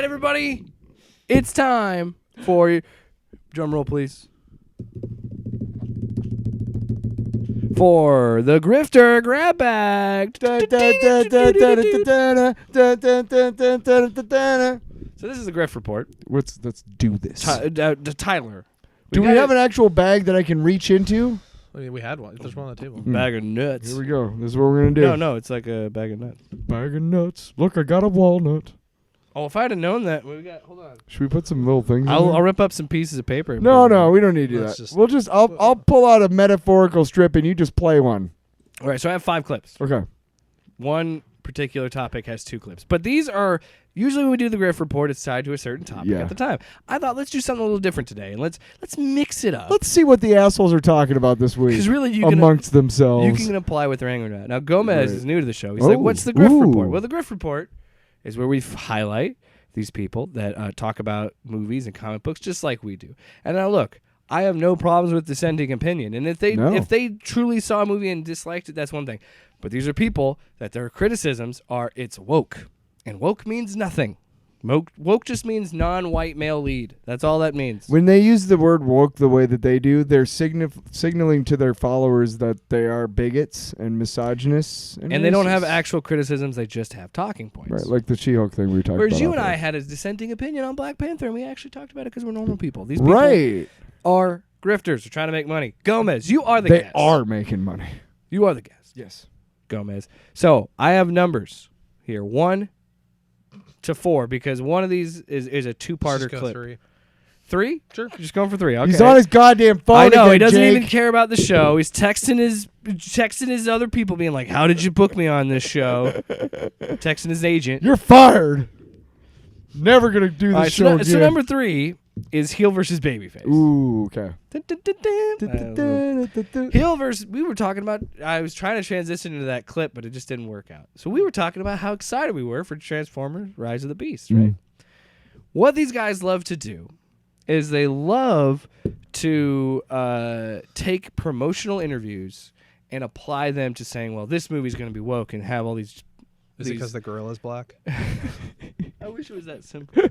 everybody. It's time for drum roll, please. For the Grifter grab bag. So this is the Grift Report. Let's do this. Tyler. Do we have an actual bag that I can reach into? We had one. There's one on the table. Bag of nuts. Here we go. This is what we're going to do. No, it's like a bag of nuts. Bag of nuts. Look, I got a walnut. Oh, if I had known that, hold on. Should we put some little things in I'll there? rip up some pieces of paper. And No, we don't need to do that. We'll just, I'll pull out a metaphorical strip and you just play one. All right, so I have 5 clips. Okay. One particular topic has 2 clips. But these are, usually when we do the Grift Report, it's tied to a certain topic at the time. I thought, let's do something a little different today, and let's mix it up. Let's see what the assholes are talking about this week. Because really, amongst themselves. You can apply what they're angry at. Now, Gomez is new to the show. He's like, what's the Grift Report? Well, the Grift Report is where we highlight these people that talk about movies and comic books just like we do. And now, look, I have no problems with dissenting opinion. And if they truly saw a movie and disliked it, that's one thing. But these are people that their criticisms are, it's woke. And woke means nothing. Woke just means non-white male lead. That's all that means. When they use the word woke the way that they do, they're signaling to their followers that they are bigots and misogynists. And they don't have actual criticisms. They just have talking points. Right, like the She-Hulk thing we were talking about. Whereas you and I had a dissenting opinion on Black Panther, and we actually talked about it because we're normal people. These people are grifters. They're trying to make money. Gomez, you are the guest. They are making money. You are the guest. Yes. Gomez. So I have numbers here. 1 to 4, because one of these is a 2-parter clip. 3. 3? Sure. Just going for 3. Okay. He's on his goddamn phone. I know, again, he doesn't Jake. even care about the show. He's texting his other people being like, how did you book me on this show? Texting his agent. You're fired. Never going to do this show again. So number 3 is heel versus babyface. Ooh, okay. Heel versus, we were talking about, I was trying to transition into that clip, but it just didn't work out. So we were talking about how excited we were for Transformers Rise of the Beast, right? What these guys love to do is they love to take promotional interviews and apply them to saying, well, this movie's going to be woke and have all these... Is it because the gorilla's black? I wish it was that simple.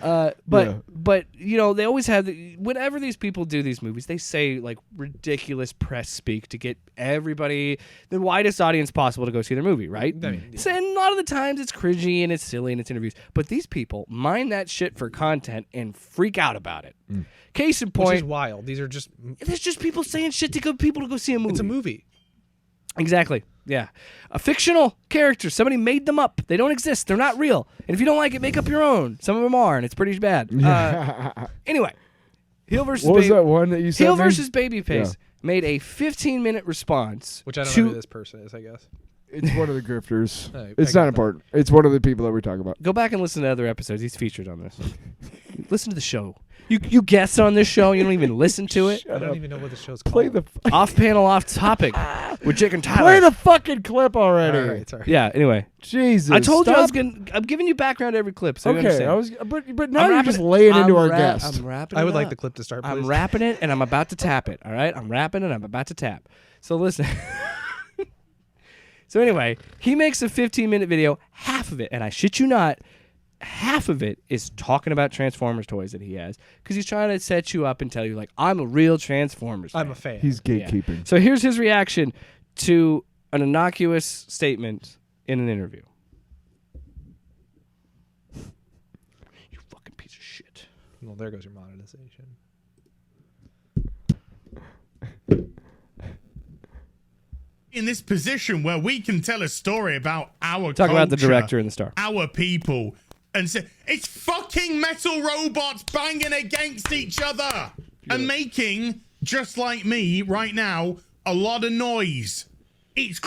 But you know, they always have whenever these people do these movies, they say like ridiculous press speak to get everybody, the widest audience possible, to go see their movie, right? And a lot of the times it's cringy and it's silly and it's interviews, but these people mine that shit for content and freak out about it. Case in point, which is wild. These are just it's just people saying shit to people to go see a movie. It's a movie. Exactly. Yeah. A fictional character. Somebody made them up. They don't exist. They're not real. And if you don't like it, make up your own. Some of them are, and it's pretty bad. Anyway, heel versus what was that one that you said? Heel versus Babyface made a 15-minute response. Which I don't know who this person is, I guess. It's one of the grifters. It's not important. It's one of the people that we talk about. Go back and listen to other episodes. He's featured on this. Listen to the show. You guest on this show. You don't even listen to it. I don't even know what the show's called. Play the off-panel, off-topic with Jake and Tyler. Play the fucking clip already. All right, sorry. Yeah. Anyway, Jesus. I told you I was gonna. I'm giving you background to every clip. So okay. But now you're just laying into our guest. I'm wrapping. I would like the clip to start. Please. I'm wrapping it, and I'm about to tap it. All right. I'm wrapping it. I'm about to tap. So listen. So anyway, he makes a 15-minute video. Half of it, and I shit you not, half of it is talking about Transformers toys that he has, because he's trying to set you up and tell you, like, I'm a real Transformers fan. I'm a fan. He's gatekeeping. Yeah. So here's his reaction to an innocuous statement in an interview. You fucking piece of shit. Well, there goes your monetization. In this position where we can tell a story about our Talk culture, about the director and the star. our people, and say it's fucking metal robots banging against each other and making, just like me right now, a lot of noise. It's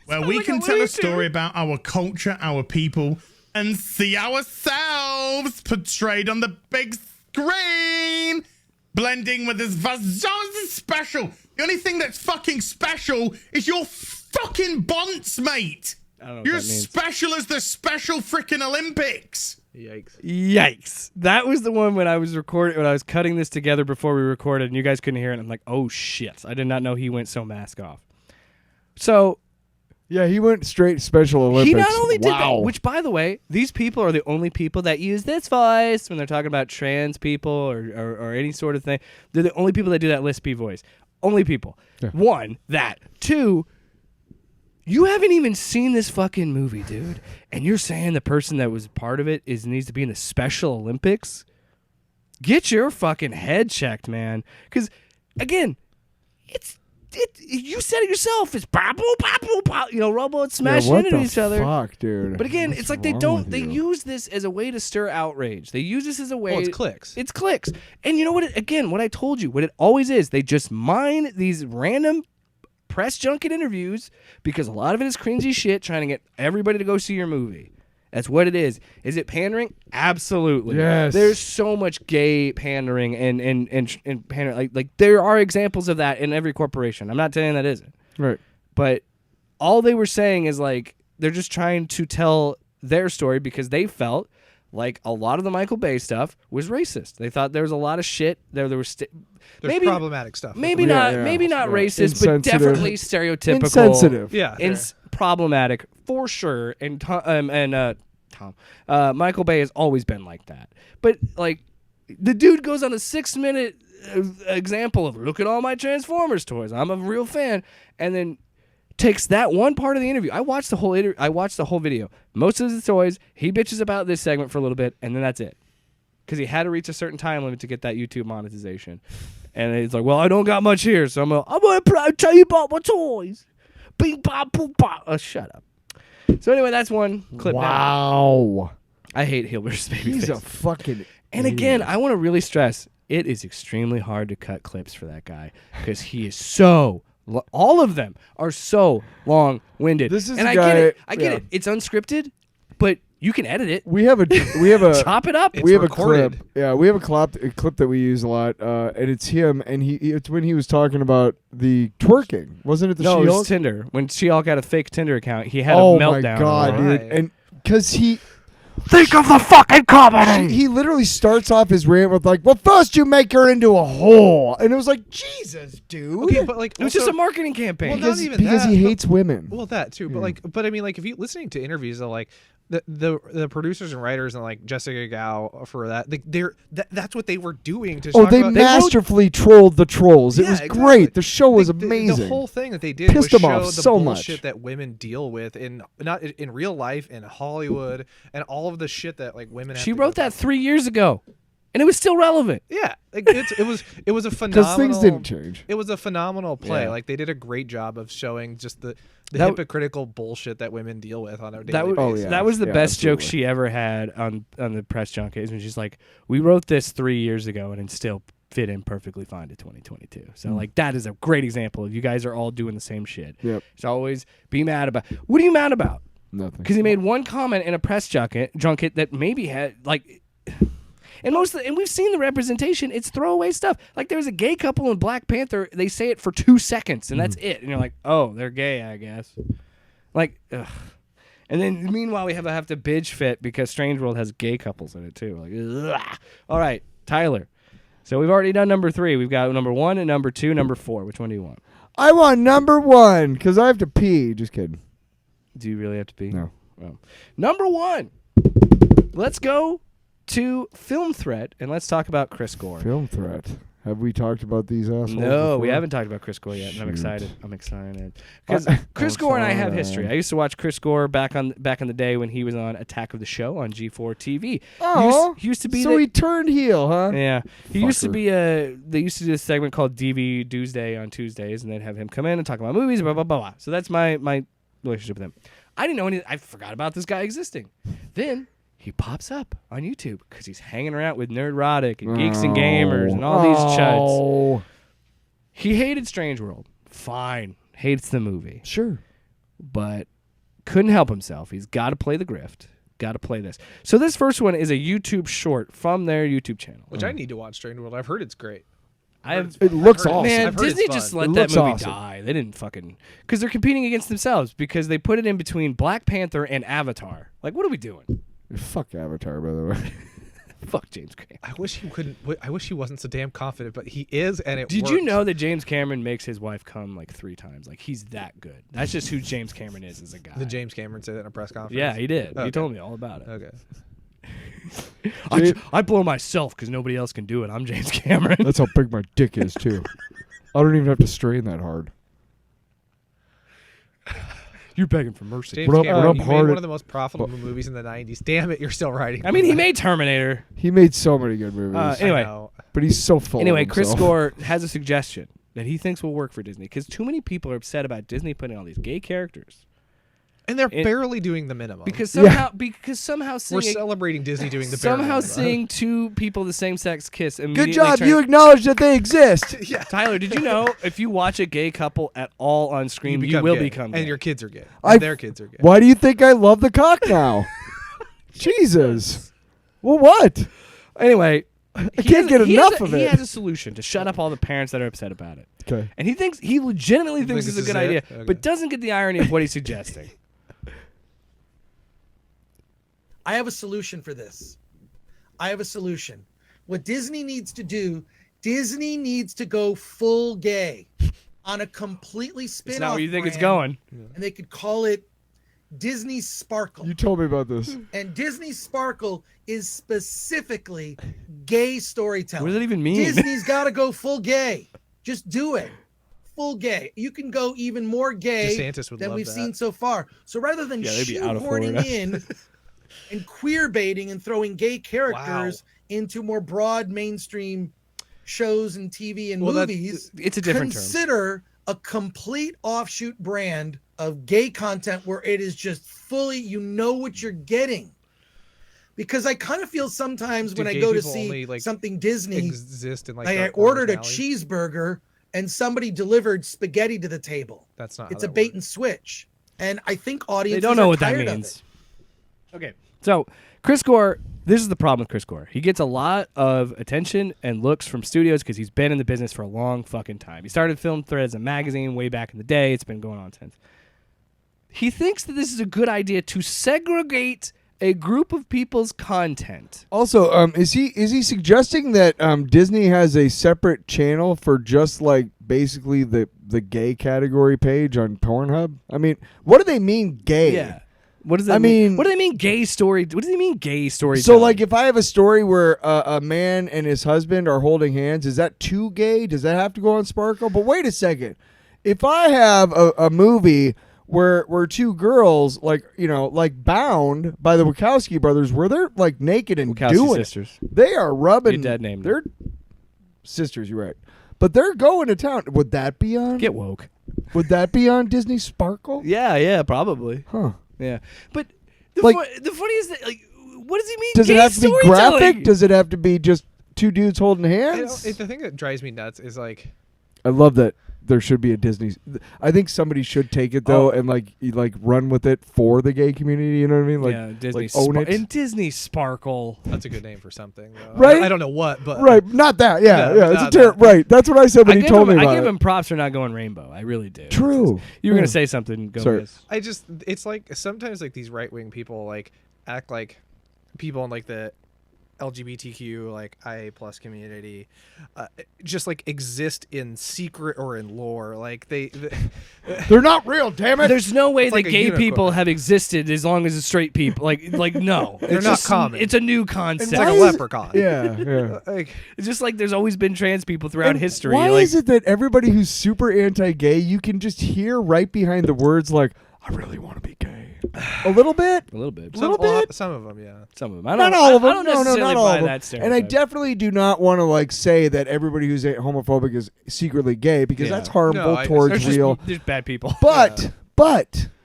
where we can tell a story about our culture, our people, and see ourselves portrayed on the big screen, blending with this special. The only thing that's fucking special is your fucking bonce, mate. I don't know You're what as that means. special as the Special Frickin' Olympics. Yikes. That was the one when I was cutting this together before we recorded, and you guys couldn't hear it. And I'm like, oh, shit. I did not know he went so mask off. So... Yeah, he went straight Special Olympics. He not only did that, which, by the way, these people are the only people that use this voice when they're talking about trans people or any sort of thing. They're the only people that do that lispy voice. Only people. Yeah. One, that. Two, you haven't even seen this fucking movie, dude. And you're saying the person that was part of it needs to be in the Special Olympics? Get your fucking head checked, man. Because, again, you said it yourself. It's robots smashing into each other. Fuck, dude. But again, it's like they use this as a way to stir outrage. They use this as a way. Well, it's clicks. It's clicks. And you know what? What I told you, what it always is, they just mine these random press junket interviews because a lot of it is cringy shit trying to get everybody to go see your movie. That's what it is. Is it pandering? Absolutely. Yes. There's so much gay pandering and pandering. Like there are examples of that in every corporation. I'm not saying that isn't. Right. But all they were saying is like they're just trying to tell their story because they felt like a lot of the Michael Bay stuff was racist. They thought there was a lot of shit there was There's problematic stuff. Maybe not racist, but definitely stereotypical. Insensitive. Yeah. Problematic for sure. And Michael Bay has always been like that. But like the dude goes on a 6-minute example of look at all my Transformers toys. I'm a real fan, and then takes that one part of the interview. I watched the whole video. Most of the toys, he bitches about this segment for a little bit, and then that's it. Because he had to reach a certain time limit to get that YouTube monetization. And he's like, well, I don't got much here, so I'm going to tell you about my toys. Bing, bop, boop, bop. Oh, shut up. So anyway, that's one clip. Wow. I hate Hilbert's baby He's face. a fucking And again, I want to really stress, it is extremely hard to cut clips for that guy because he is so... all of them are so long-winded. This is and a I guy, get it. It's unscripted, but you can edit it. We have a chop it up. We have recorded. a clip. Yeah, we have a clip that we use a lot, and it's him, and it's when he was talking about the twerking, wasn't it? The no, She-Hulk? it was Tinder. When She-Hulk had a fake Tinder account, he had a oh meltdown. my god, Right. dude! And because he. Think of the fucking comedy. He literally starts off his rant with like, "Well, first you make her into a whore," and it was like, "Jesus, dude!" Okay, but like It was just a marketing campaign. Well, not because, even because that, he but- hates women. Well, that too, but I mean, like if you listening to interviews of like the producers and writers and like Jessica Gao for that, that's what they were doing to. Oh, talk they about, masterfully trolled the trolls. It Yeah, was exactly. great. The show was The amazing. whole thing that they did Pissed was them show off the so bullshit much. that women deal with not in real life, in Hollywood, and all of the shit that like women. Have She to wrote go that 3 years ago, and it was still relevant. Yeah, like it was a phenomenal. Because things didn't change. It was a phenomenal play. Yeah. Like they did a great job of showing just the That- hypocritical bullshit that women deal with on a daily basis. That was the Yeah, best joke absolutely. she ever had on the press junket. When she's like, "We wrote this 3 years ago, and it still fit in perfectly fine to 2022." So like that is a great example. You guys are all doing the same shit. Yep. So always be mad about. What are you mad about? Nothing. Because he made one comment in a press junket that maybe had like. And we've seen the representation. It's throwaway stuff. Like there was a gay couple in Black Panther. They say it for 2 seconds, and that's it. And you're like, oh, they're gay, I guess. Like, ugh. And then meanwhile, we have to bitch fit because Strange World has gay couples in it too. Like, ugh. All right, Tyler. So we've already done number 3. We've got number 1 and number 2, number 4. Which one do you want? I want number 1 because I have to pee. Just kidding. Do you really have to be? No. Oh. Number 1. Let's go to Film Threat, and let's talk about Chris Gore. Film threat. Have we talked about these assholes? No, we before? haven't talked about Chris Gore yet, and I'm Shoot. excited. I'm excited because I- Chris I'm Gore and I have sorry. history. I used to watch Chris Gore back in the day when he was on Attack of the Show on G4 TV. Oh, he used to be so he turned heel, huh? yeah. He used to Fucker. be they used to do a segment called DV Tuesday on Tuesdays, and they'd have him come in and talk about movies, blah blah blah blah. So that's my relationship with him. I didn't know anything. I forgot about this guy existing. Then he pops up on YouTube because he's hanging around with Nerdrotic and Geeks and Gamers and all these chuds. Oh. He hated Strange World. Fine. Hates the movie. Sure. But couldn't help himself. He's got to play the grift. Got to play this. So this first one is a YouTube short from their YouTube channel. Which I need to watch Strange World. I've heard it's great. It looks awesome. Man, I've heard it's Disney fun. just It let that looks movie awesome. die. They didn't fucking... Because they're competing against themselves because they put it in between Black Panther and Avatar. Like, what are we doing? Fuck Avatar, by the way. Fuck James Cameron. I wish he couldn't. I wish he wasn't so damn confident, but he is, and it. Did you works. know that James Cameron makes his wife come like 3 times? Like he's that good. That's just who James Cameron is as a guy. Did James Cameron say that in a press conference? Yeah, he did. Okay. He told me all about it. Okay. I blow myself because nobody else can do it. I'm James Cameron. That's how big my dick is, too. I don't even have to strain that hard. You're begging for mercy. James What up- Cameron, what up, you hard- made one of the most profitable movies in the 90s. Damn it, you're still writing. I mean, he made Terminator. He made so many good movies. Anyway. But he's so full Anyway, of Chris himself. Gore has a suggestion that he thinks will work for Disney because too many people are upset about Disney putting all these gay characters. And they're barely doing the minimum. Because somehow we're seeing celebrating Disney doing the bare somehow minimum. seeing 2 people of the same sex kiss. Good immediately job. turn- You acknowledge that they exist. Yeah. Tyler, did you know if you watch a gay couple at all on screen, you will become gay? And your kids are gay. I- And their kids are gay. Why do you think I love the cock now? Jesus. Well, what? Anyway, I can't get enough of He it. has a solution to shut up all the parents that are upset about it. Okay. And he legitimately thinks Think it's a this good is idea, it? Okay. but doesn't get the irony of what he's suggesting. I have a solution for this. I have a solution. What Disney needs to do, Disney needs to go full gay on a completely spin-off It's not where you think it's brand, going. and they could call it Disney Sparkle. You told me about this. And Disney Sparkle is specifically gay storytelling. What does that even mean? Disney's got to go full gay. Just do it. Full gay. You can go even more gay DeSantis would than love we've that. seen so far. So rather than Yeah, they'd be out of shoehorning Florida. in and queer baiting and throwing gay characters into more broad mainstream shows and TV and movies, it's a different term. consider a complete offshoot brand of gay content where it is just fully, you know what you're getting. Because I kind of feel sometimes Do when I gay go to people see only, like, something Disney, exist in like I dark ordered a corners and alleys? cheeseburger and somebody delivered spaghetti to the table. That's not. It's how a that bait works. and switch. And I think They audiences don't know are what that tired of means. it. Okay, so Chris Gore, this is the problem with Chris Gore. He gets a lot of attention and looks from studios because he's been in the business for a long fucking time. He started Film Threads, a magazine, way back in the day. It's been going on since. He thinks that this is a good idea to segregate a group of people's content. Also, is he suggesting that Disney has a separate channel for just like basically the gay category page on Pornhub? I mean, what do they mean gay? Yeah. What does that I mean, what do they mean gay story? What does he mean gay story? So, like, if I have a story where a man and his husband are holding hands, is that too gay? Does that have to go on Sparkle? But wait a second. If I have a movie where 2 girls, like, you know, like Bound by the Wachowski brothers, where they're like naked and Wachowski doing sisters. it, they are rubbing. Your dad named They're sisters. You're right. But they're going to town. Would that be on? Get woke. Would that be on Disney Sparkle? Yeah, probably. Huh. Yeah, but the Like- the funny is that, like, what does he mean? Does gay it have to be storytelling? graphic? Does it have to be just 2 dudes holding hands? The thing that drives me nuts is like, I love that there should be a Disney. I think somebody should take it though and like run with it for the gay community. You know what I mean? Like, yeah, Disney like own it. and Disney Sparkle. that's a good name for something, though. Right? I don't know what, but Right, not that. Yeah, No, yeah. It's not a that. right. That's what I said when he told me about I give it. him props for not going rainbow. I really do. True. You were Yeah. gonna say something. Go Sorry. Liz. I just, it's like sometimes like these right wing people like act like people in like the LGBTQ like IA plus community just like exist in secret or in lore. Like They're not real. Damn it. There's no way that like a gay unicorn. people have existed as long as the straight people. Like no, They're It's not just common. It's a new concept. it's like Why a is it- leprechaun. Yeah, yeah. Like It's just like there's always been trans people throughout And history. Why like, is it that everybody who's super anti-gay, you can just hear right behind the words like, "I really want to be gay," a little bit. a little bit? some, little bit? some of them, yeah. Some of them. I Not don't, all of them. I don't No, necessarily not all buy of them. that And stereotype. I definitely do not want to like say that everybody who's homophobic is secretly gay because Yeah. that's harmful No, I- towards there's just real. there's bad people. But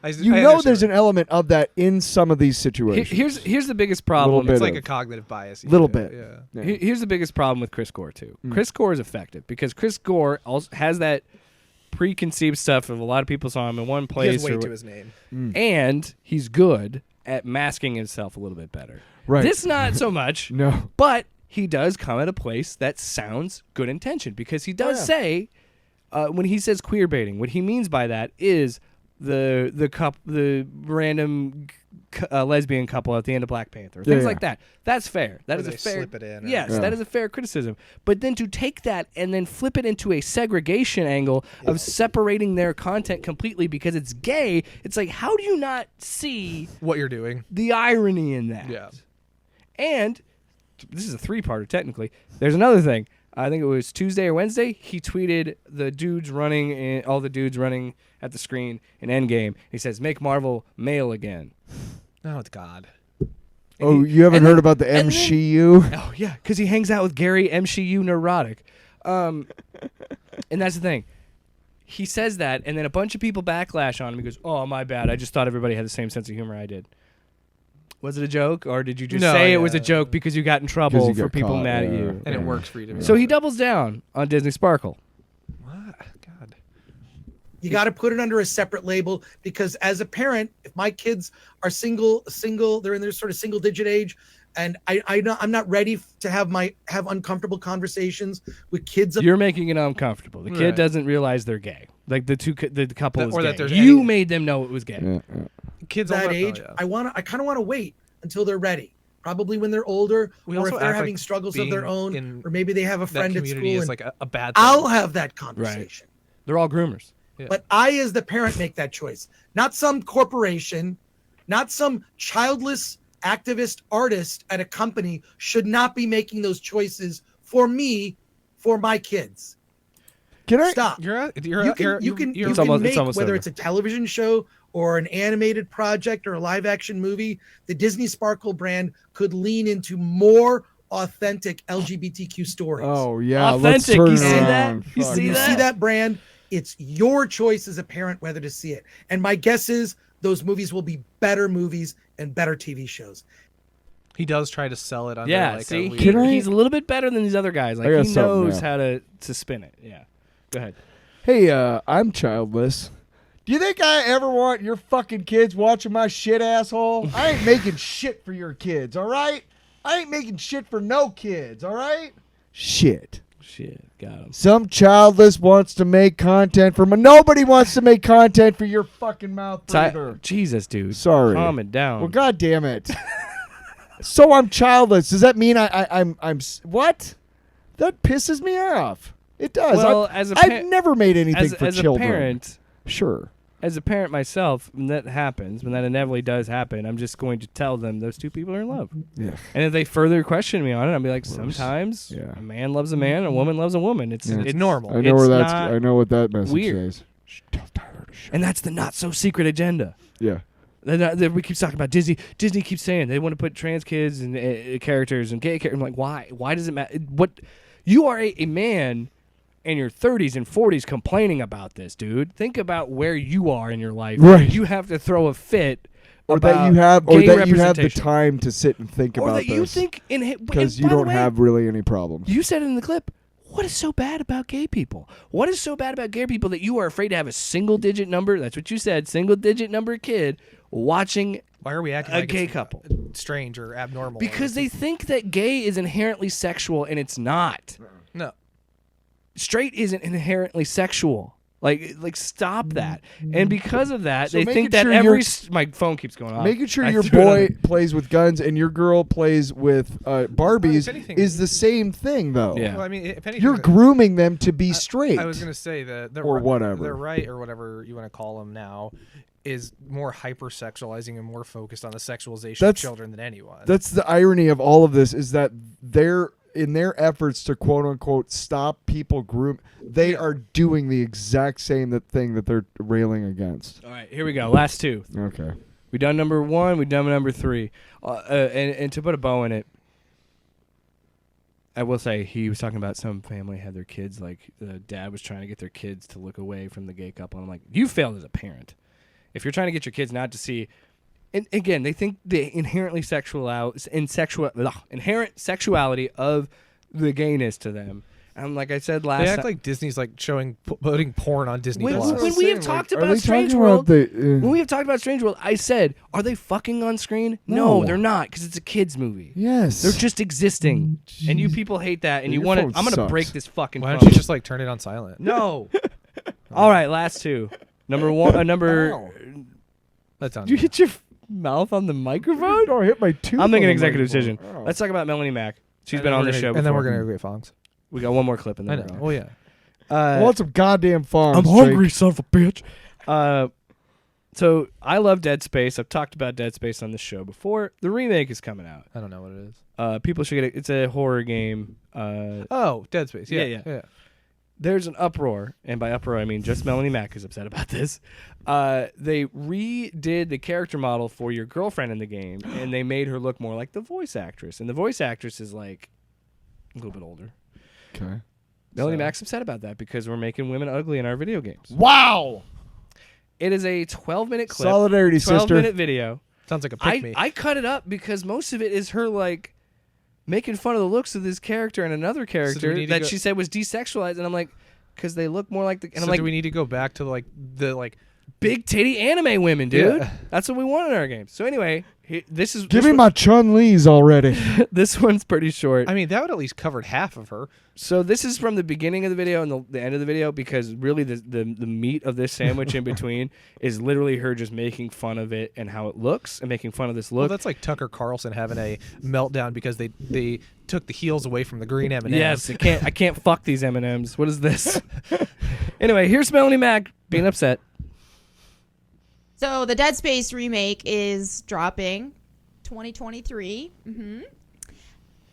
I you know understand. there's an element of that in some of these situations. Here's the biggest problem. bit It's like of- a cognitive bias. Little issue, bit. Yeah. Yeah. Here's the biggest problem with Chris Gore too. Mm. Chris Gore is effective because Chris Gore also has that preconceived stuff of a lot of people saw him in one He place, has weight or to his name. and he's good at masking himself a little bit better. Right. This not so much, No. but he does come at a place that sounds good intentioned because he does say when he says queer baiting, what he means by that is the random lesbian couple at the end of Black Panther, things like that. That's fair. That Or is a they fair. slip it in, Yes, Yeah. that is a fair criticism. But then to take that and then flip it into a segregation angle of separating their content completely because it's gay, it's like, how do you not see What you're doing. the irony in that? Yeah. And this is a 3-parter technically. There's another thing. I think it was Tuesday or Wednesday. He tweeted all the dudes running at the screen in Endgame. He says, "Make Marvel male again." Oh, God. Oh, you haven't heard about the MCU? Oh yeah, because he hangs out with Gary MCU neurotic, and that's the thing. He says that, and then a bunch of people backlash on him. He goes, "Oh, my bad. I just thought everybody had the same sense of humor I did." Was it a joke, or did you just say it was a joke because you got in trouble you for got people caught, mad at yeah. you? And it works for you to be So he doubles down on Disney Sparkle. What? God. You got to put it under a separate label because as a parent, if my kids are single, they're in their sort of single digit age, and I'm not ready to have uncomfortable conversations with kids. You're making it uncomfortable. The kid Right. doesn't realize they're gay. Like the couple is Or gay. that there's You any- made them know it was gay. Yeah. Kids that all age. yeah. I kind of want to wait until they're ready. Probably when they're older, We or also if they're act having like struggles of their being own, in or maybe they have a that friend at community school. is And like a bad thing. I'll have that conversation. They're all groomers. Yeah. But I, as the parent, make that choice. Not some corporation, not some childless activist artist at a company should not be making those choices for me, for my kids. Can I? Stop. You're You can It's almost- make, it's almost whether over. it's a television show or an animated project or a live action movie, the Disney Sparkle brand could lean into more authentic LGBTQ stories. Oh yeah, let's Authentic, turn you it see that? around. You Fuck. see You that? see that brand, it's your choice as a parent whether to see it. And my guess is those movies will be better movies and better TV shows. He does try to sell it under Yeah, like see, a weird... Can I- he's a little bit better than these other guys. Like I got he something, knows yeah. how to spin it. Yeah, go ahead. Hey, I'm childless. Do you think I ever want your fucking kids watching my shit, asshole? I ain't making shit for your kids, all right? I ain't making shit for no kids, all right? Shit. Shit, got him. Some childless wants to make content for nobody wants to make content for your fucking mouth breather. Jesus, dude. Sorry. Calm it down. Well, god damn it. So I'm childless. Does that mean I'm what? That pisses me off. It does. Well, I've never made anything for as children. a parent, Sure. as a parent myself, when that happens, when that inevitably does happen, I'm just going to tell them those two people are in love. Yeah. And if they further question me on it, I'll be like, sometimes Yeah. a man loves a man, a woman loves a woman. It's Yeah. It's normal. I know It's where that's. not I know what that message weird. says. Tell Tyler to shut. And that's the not so secret agenda. Yeah. We keep talking about Disney. Disney keeps saying they want to put trans kids and characters and gay characters. I'm like, why? Why does it matter? What? You are a man in your 30s and 40s complaining about this, dude. Think about where you are in your life. Right. You have to throw a fit. Or about that you have, or gay that you have the representation. time to sit and think Or about that you this, think because you by the don't way, have really any problems. You said it in the clip. What is so bad about gay people? What is so bad about gay people that you are afraid to have a single-digit number? That's what you said. Single-digit number kid watching Why are we acting a like gay it's couple. strange or abnormal? Because they think that gay is inherently sexual, and it's not. No. Straight isn't inherently sexual. Like stop that. And because of that, So they making think that sure every you're- my phone keeps going off. Making sure I your threw it on boy there. plays with guns and your girl plays with Barbies if anything- is the same thing, though. Yeah. Well, I mean, if anything, You're grooming them to be straight. I was going to say that the Or whatever. the right or whatever you want to call them now is more hypersexualizing and more focused on the sexualization of That's- children than anyone. That's the irony of all of this is that they're in their efforts to quote unquote stop people groom, they are doing the exact same thing that they're railing against. All right, here we go. Last two. Okay. We done number 1. We done number 3. And to put a bow in it, I will say he was talking about some family had their kids, like the dad was trying to get their kids to look away from the gay couple. And I'm like, you failed as a parent. If you're trying to get your kids not to see, and again, they think the inherent sexuality of the gayness to them. And like I said last they act time, like Disney's like putting porn on Disney when, Plus. when we have talked Are about they Strange talking World, about when we have talked about Strange World, I said, are they fucking on screen? No. No, they're not, because it's a kids movie. yes. They're just existing, and you people hate that, and you Your want to. phone I'm gonna sucks. break this fucking Why phone. don't you just like turn it on silent? No. All right, last two. Number 1. Number. Ow. That sounds. You hit your. mouth on the microphone? Oh, I hit my tooth. I'm making on an the executive microphone. decision. Oh. Let's talk about Melanie Mack. She's been on the show before. And then we're going to go get Fongs. We got one more clip and I then know. we're Well, yeah. I want some goddamn farms. I'm hungry, son of a bitch. So I love Dead Space. I've talked about Dead Space on this show before. The remake is coming out. I don't know what it is. People should get it. It's a horror game. Oh, Dead Space. Yeah. There's an uproar, and by uproar I mean just Melanie Mack is upset about this. They redid the character model for your girlfriend in the game, and they made her look more like the voice actress. And the voice actress is like a little bit older. Okay. Melanie Mack's upset about that because we're making women ugly in our video games. Wow. It is a 12-minute clip. Solidarity, sister. 12-minute video. Sounds like a pick me. I cut it up because most of it is her like making fun of the looks of this character and another character that she said was desexualized, and I'm like, because they look more like the. And so I'm like, do we need to go back to the big titty anime women, dude? Yeah. That's what we want in our games. So anyway, this is Give me my Chun-Li's already. this one's pretty short. I mean, that would at least covered half of her. So this is from the beginning of the video and the end of the video because really the meat of this sandwich in between is literally her just making fun of it and how it looks and making fun of this look. Well, that's like Tucker Carlson having a meltdown because they took the heels away from the green M&Ms. Yes, I can't fuck these M&Ms. What is this? Anyway, here's Melanie Mack being upset. So the Dead Space remake is dropping 2023.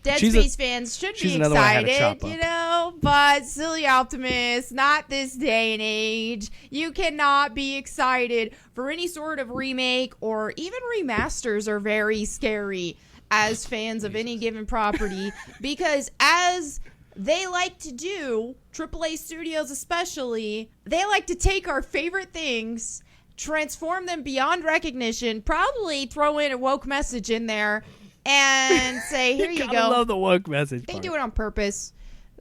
Dead Space fans should be excited, you know, but silly Optimus, not this day and age. You cannot be excited for any sort of remake or even remasters are very scary as fans of any given property because as they like to do, AAA studios especially, they like to take our favorite things, transform them beyond recognition, probably throw in a woke message in there, and say, here you go. I love the woke message. They do it on purpose.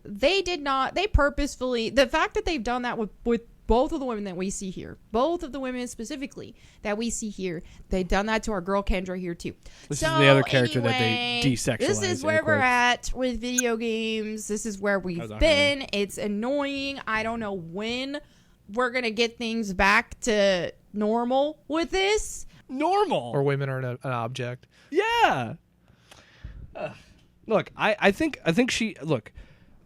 They did not. They purposefully. The fact that they've done that with both of the women that we see here, both of the women specifically that we see here, they've done that to our girl Kendra here too. This is the other character that they desexualized. This is where we're at with video games. This is where we've been. It's annoying. I don't know when we're gonna get things back to normal with this. Normal. Or women are an object. Yeah. Look, I think she look.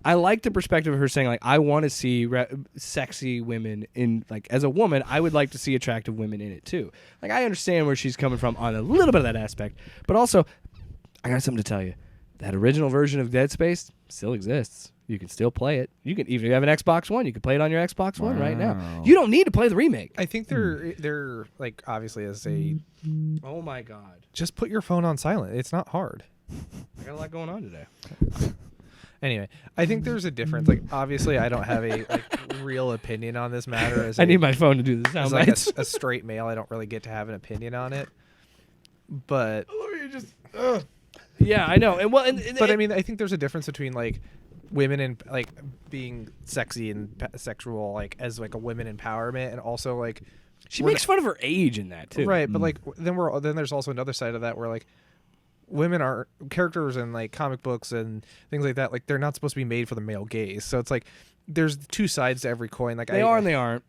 I like the perspective of her saying like I want to see sexy women in like as a woman. I would like to see attractive women in it too. Like I understand where she's coming from on a little bit of that aspect, but also I got something to tell you. That original version of Dead Space still exists. You can still play it. You can even if you have an Xbox One, you can play it on your Xbox One right now. You don't need to play the remake. I think they're like obviously as a Oh my god. just put your phone on silent. It's not hard. I got a lot going on today. Anyway, I think there's a difference. Like obviously I don't have a real opinion on this matter as I need my phone to do the sound as like bites. a straight male. I don't really get to have an opinion on it. But Yeah, I know. And well, but I mean, I think there's a difference between like women and like being sexy and sexual, like as like a women empowerment, and also like she makes fun of her age in that too. Right, but like then there's also another side of that where like women are characters in like comic books and things like that. Like they're not supposed to be made for the male gaze. So it's like there's two sides to every coin. Like they are and they aren't.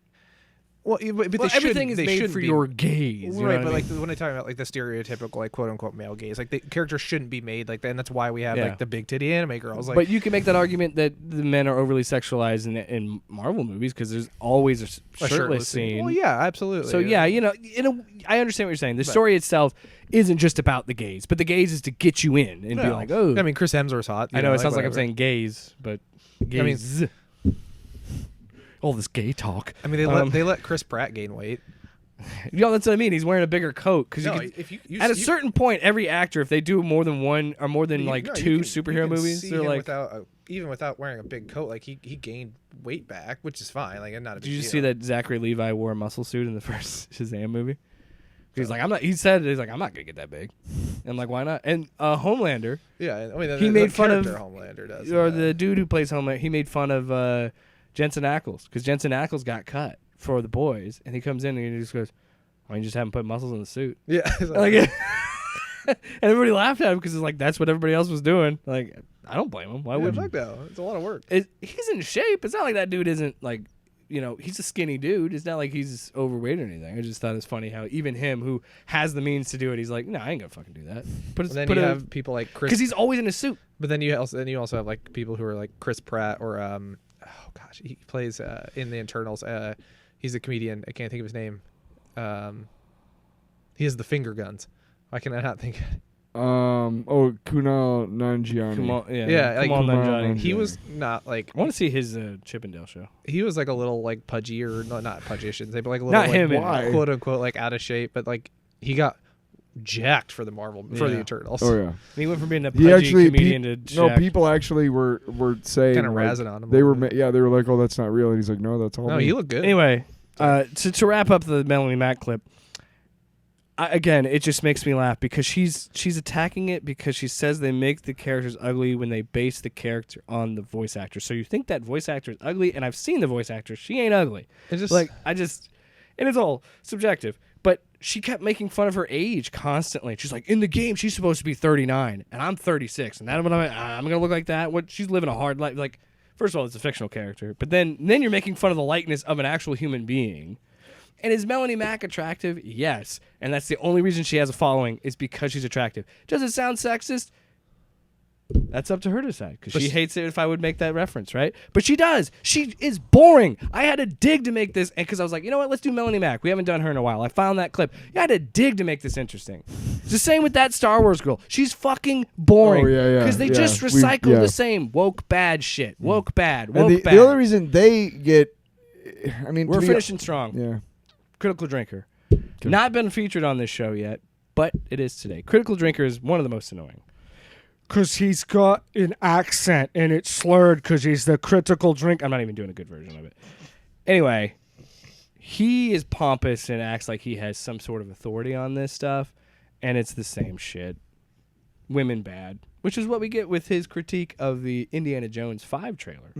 Well, but they everything is made for your gaze, right? But like when I talk about like the stereotypical like quote unquote male gaze, like the characters shouldn't be made like that, and that's why we have like the big titty anime girls. Like, but you can make that argument that the men are overly sexualized in Marvel movies because there's always a shirtless scene. Well, yeah, absolutely. So yeah, you know, I understand what you're saying. The story itself isn't just about the gaze, but the gaze is to get you in and be like, oh. I mean, Chris Hemsworth's hot. I know it sounds like I'm saying gaze, but gaze. I mean, all this gay talk. I mean, they let Chris Pratt gain weight. That's what I mean. He's wearing a bigger coat because at a certain point, every actor, if they do more than one or more than two superhero movies, they're like even without wearing a big coat, like he gained weight back, which is fine. Like not a big Did you deal. see that Zachary Levi wore a muscle suit in the first Shazam movie? He's like, I'm not gonna get that big. And I'm like, why not? And Homelander. Yeah, I mean, he made fun of Homelander does, or the dude who plays Homelander. He made fun of Jensen Ackles because Jensen Ackles got cut for The Boys, and he comes in and he just goes, "Why don't you just have him put muscles in the suit?" Yeah, and everybody laughed at him because it's like that's what everybody else was doing. Like, I don't blame him. Why would you? No, it's a lot of work. He's in shape. It's not like that dude isn't like he's a skinny dude. It's not like he's overweight or anything. I just thought it's funny how even him, who has the means to do it, he's like, no, I ain't gonna fucking do that. But then you have people like Chris, because he's always in a suit. But then you also have like people who are like Chris Pratt or he plays in the Internals. He's a comedian. I can't think of his name. He has the finger guns. Why can I not think? Kunal Nanjiani. Kumail Nanjiani. He was not like. I want to see his Chippendale show. He was like a little like pudgy or not pudgy, I shouldn't say, but like a little not like, him, quote unquote like out of shape. But like he got jacked for the for the Eternals. Oh yeah. And he went from being a pudgy comedian to jacked. No, people actually were saying kind of like, razzing on him. They were they were like, oh, that's not real. And he's like, no, that's all. No, me. he looked good. Anyway, to wrap up the Melanie Mack clip. Again, it just makes me laugh because she's attacking it because she says they make the characters ugly when they base the character on the voice actor. So you think that voice actor is ugly, and I've seen the voice actor. She ain't ugly. It's just and it's all subjective. But she kept making fun of her age constantly. She's like, in the game, she's supposed to be 39, and I'm 36, and I'm gonna look like that. What? She's living a hard life. Like, first of all, it's a fictional character, but then you're making fun of the likeness of an actual human being. And is Melanie Mack attractive? Yes. And that's the only reason she has a following is because she's attractive. Does it sound sexist? That's up to her to decide because she hates it if I would make that reference, right? But she does. She is boring. I had to dig to make this because I was like, you know what? Let's do Melanie Mack. We haven't done her in a while. I found that clip. I had to dig to make this interesting. It's the same with that Star Wars girl. She's fucking boring. Oh, yeah. Because they just recycle the same woke bad shit. Woke bad. Woke bad. The only reason they get... I mean, we're finishing strong. Yeah. Critical Drinker. Okay. Not been featured on this show yet, but it is today. Critical Drinker is one of the most annoying. Because he's got an accent and it's slurred because he's the critical drink. I'm not even doing a good version of it. Anyway, he is pompous and acts like he has some sort of authority on this stuff, and it's the same shit. Women bad, which is what we get with his critique of the Indiana Jones 5 trailer.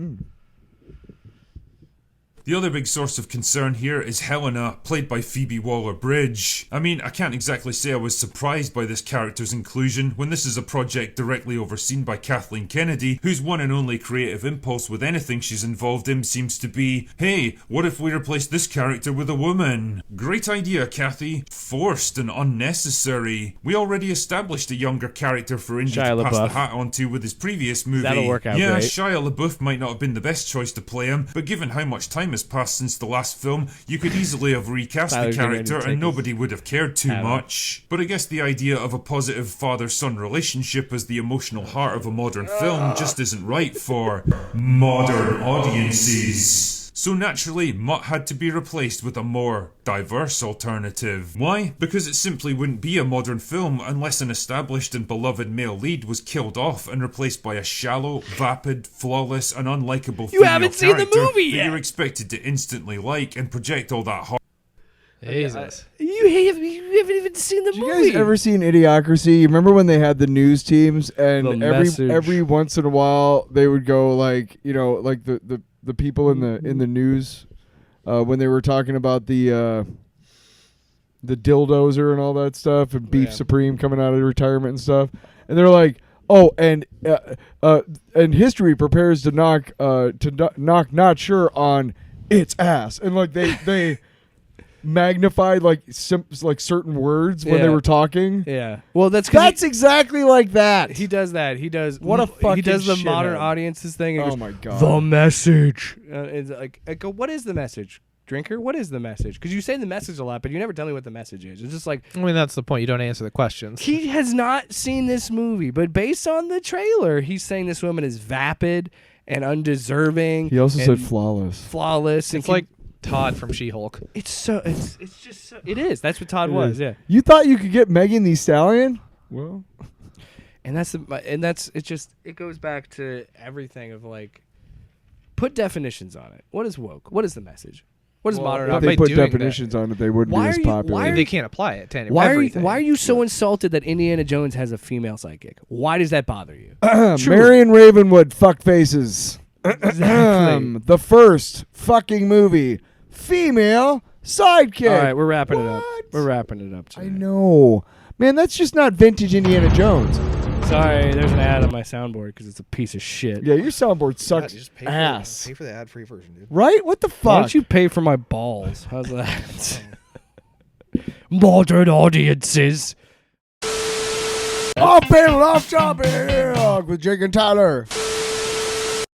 The other big source of concern here is Helena, played by Phoebe Waller-Bridge. I mean, I can't exactly say I was surprised by this character's inclusion when this is a project directly overseen by Kathleen Kennedy, whose one and only creative impulse with anything she's involved in seems to be, hey, what if we replace this character with a woman? Great idea, Kathy. Forced and unnecessary. We already established a younger character for Indy to pass the hat onto with his previous movie. That'll work out great. Shia LaBeouf might not have been the best choice to play him, but given how much time has passed since the last film, you could easily have recast the character and nobody would have cared too much. But I guess the idea of a positive father-son relationship as the emotional heart of a modern film just isn't right for modern audiences. So naturally, Mutt had to be replaced with a more diverse alternative. Why? Because it simply wouldn't be a modern film unless an established and beloved male lead was killed off and replaced by a shallow, vapid, flawless, and unlikable female haven't seen the movie yet! That you're expected to instantly like and project all that heart. Jesus. You haven't even seen the movie. You guys ever seen Idiocracy? You remember when they had the news teams and every once in a while they would go like, you know, like the people in the news when they were talking about the dildozer and all that stuff and Beef Supreme coming out of retirement and stuff, and they're like, oh, and history prepares to knock not sure on its ass, and like they magnified like certain words when they were talking. Yeah. Well, that's exactly like that. He does that. He does what a fucking he does the shithead. modern audiences thing. And oh goes, my god. The message. It's like I go, what is the message? Drinker, what is the message? Because you say the message a lot, but you never tell me what the message is. It's just like, I mean, that's the point. You don't answer the questions. He has not seen this movie, but based on the trailer, he's saying this woman is vapid and undeserving. He also said flawless. Flawless. It's like Todd from She-Hulk. It's just so. It is. That's what Todd was. Yeah. You thought you could get Megan Thee Stallion? Well, it goes back to everything of like, put definitions on it. What is woke? What is the message? What is modern? If they put definitions on it, they wouldn't be as popular. They can't apply it to everything. Why are you so insulted that Indiana Jones has a female sidekick? Why does that bother you? Marion Ravenwood, fuck faces. Exactly. The first fucking movie, female sidekick. All right, we're wrapping it up. We're wrapping it up tonight. I know. Man, that's just not vintage Indiana Jones. Sorry, there's an ad on my soundboard because it's a piece of shit. Yeah, your soundboard sucks just ass. Pay for the ad-free version, dude. Right? What the fuck? Why don't you pay for my balls? How's that? Modern audiences. Off panel, off topic with Jake and Tyler.